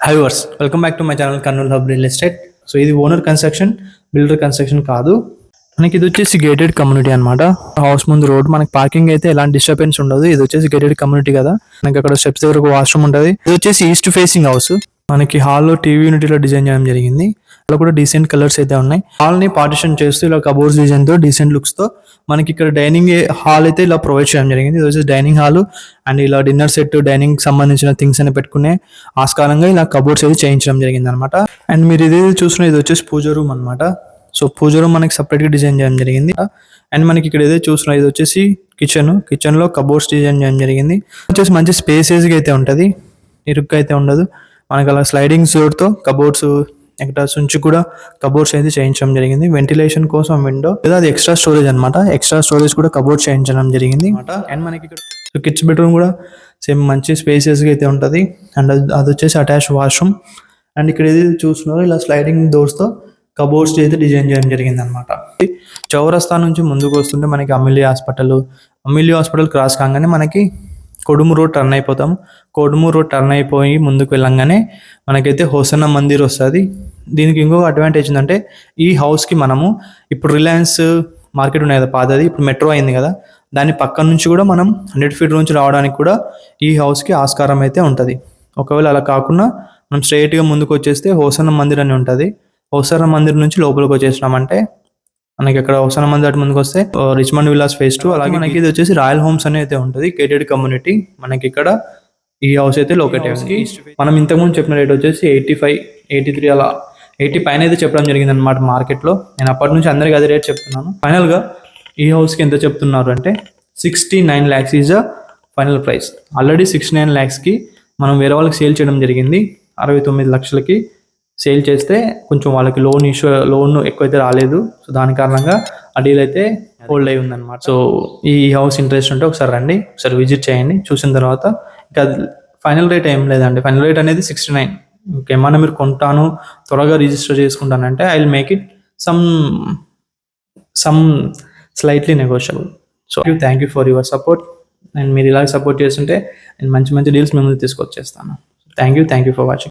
High వర్స్ welcome back to my channel Kurnool hub real estate. So ఇది owner construction, builder construction కాదు. మనకి ఇది వచ్చేసి గేటెడ్ కమ్యూనిటీ అనమాట. హౌస్ ముందు రోడ్, మనకి పార్కింగ్ అయితే ఎలాంటి డిస్టర్బెన్స్ ఉండదు. ఇది వచ్చేసి గేటెడ్ కమ్యూనిటీ కదా, మనకి అక్కడ స్టెప్స్ దగ్గర ఒక వాష్రూమ్ ఉంటుంది. ఇది వచ్చేసి ఈస్ట్ ఫేసింగ్ హౌస్. మనకి హాల్లో టీవీ యూనిటీలో డిజైన్ చేయడం జరిగింది. అలా కూడా డీసెంట్ కలర్స్ అయితే ఉన్నాయి. హాల్ ని పార్టిషన్ చేస్తూ ఇలా కబోర్డ్స్ డిజైన్ తో డీసెంట్ లుక్స్ తో మనకి ఇక్కడ డైనింగ్ హాల్ అయితే ఇలా ప్రొవైడ్ చేయడం జరిగింది. ఇది వచ్చేసి డైనింగ్ హాల్ అండ్ ఇలా డిన్నర్ సెట్, డైనింగ్ సంబంధించిన థింగ్స్ అని పెట్టుకునే ఆస్కారంగా ఇలా కబోర్డ్స్ అయితే చేయించడం జరిగింది అనమాట. అండ్ మీరు ఇదే చూసిన ఇది వచ్చేసి పూజ రూమ్ అనమాట. సో పూజ రూమ్ మనకి సపరేట్ గా డిజైన్ చేయడం జరిగింది. అండ్ మనకి ఇక్కడ ఏదో చూసిన ఇది వచ్చేసి కిచెన్ లో కబోర్డ్స్ డిజైన్ చేయడం జరిగింది. వచ్చేసి మంచి స్పేసెస్ గా అయితే ఉంటది, ఇరుగ్గా అయితే ఉండదు. మనకి అలా స్లైడింగ్ డోర్ తో కబోర్డ్స్, ఇక్కడ సుంచి కూడా కబోర్డ్స్ అయితే చేయించడం జరిగింది. వెంటిలేషన్ కోసం విండో, లేదా అది ఎక్స్ట్రా స్టోరేజ్ అనమాట. ఎక్స్ట్రా స్టోరేజ్ కూడా కబోర్డ్స్ చేయించడం జరిగింది అనమాట. అండ్ మనకి ఇక్కడ కిడ్స్ బెడ్రూమ్ కూడా సేమ్ మంచి స్పేసెస్ గా అయితే ఉంటది. అండ్ అది వచ్చేసి అటాచ్ వాష్రూమ్. అండ్ ఇక్కడ ఏదైతే చూస్తున్నారో ఇలా స్లైడింగ్ డోర్స్ తో కబోర్డ్స్ అయితే డిజైన్ చేయడం జరిగింది అనమాట. చౌరస్తా నుంచి ముందుకు వస్తుంటే మనకి అమిలి హాస్పిటల్ క్రాస్ కాగానే మనకి కొడుమూరు రోడ్ టర్న్ అయిపోతాం. కొడుమూరు రోడ్ టర్న్ అయిపోయి ముందుకు వెళ్ళంగానే మనకైతే హోసన్న మందిర్ వస్తుంది. దీనికి ఇంకొక అడ్వాంటేజ్ ఏంటంటే ఈ హౌస్కి మనము ఇప్పుడు రిలయన్స్ మార్కెట్ ఉన్నాయి కదా పాతది, ఇప్పుడు మెట్రో అయింది కదా, దాని పక్క నుంచి కూడా మనం 100 feet నుంచి రావడానికి కూడా ఈ హౌస్కి ఆస్కారం అయితే ఉంటుంది. ఒకవేళ అలా కాకుండా మనం స్ట్రైట్గా ముందుకు వచ్చేస్తే హోసన్న మందిర్ అని ఉంటుంది. హోసన్న మందిర్ నుంచి లోపలికి వచ్చేసినామంటే మనకి ఇక్కడ హోసన్న మందిర్ అటు ముందుకు వస్తే రిచ్మండ్ విల్లాస్ ఫేజ్ 2, అలాగే మనకి ఇది వచ్చేసి రాయల్ హోమ్స్ అని అయితే ఉంటుంది, గేటెడ్ కమ్యూనిటీ. మనకి ఇక్కడ ఈ హౌస్ అయితే లొకేట్ అయింది. మనం ఇంతకుముందు చెప్పిన రేట్ వచ్చేసి 85, 83 అలా 80 పైన అయితే చెప్పడం జరిగింది అనమాట మార్కెట్లో. నేను అప్పటి నుంచి అందరికి అదే రేట్ చెప్తున్నాను. ఫైనల్ గా ఈ హౌస్ కి ఎంత చెప్తున్నారు అంటే 69 lakhs is a final price. Already 69 lakhs కి మనం వేరే వాళ్ళకి సేల్ చేయడం జరిగింది. 69 లక్షలకి సేల్ చేస్తే కొంచెం వాళ్ళకి లోన్ ఎక్కువైతే రాలేదు. సో దాని కారణంగా ఆ డీల్ అయితే హోల్డ్ అయి ఉందన్నమాట. సో ఈ హౌస్ ఇంట్రెస్ట్ ఉంటే ఒకసారి రండి, ఒకసారి విజిట్ చేయండి. చూసిన తర్వాత ఇంకా ఫైనల్ రేట్ ఏం లేదండి. ఫైనల్ రేట్ అనేది 69. ఇంకేమన్నా మీరు కొంటాను, త్వరగా రిజిస్టర్ చేసుకుంటానంటే I will make it some slightly negotiable. So thank you for your support. And మీరు ఇలా సపోర్ట్ చేస్తుంటే నేను మంచి డీల్స్ మేము తీసుకొచ్చేస్తాను. Thank you for watching.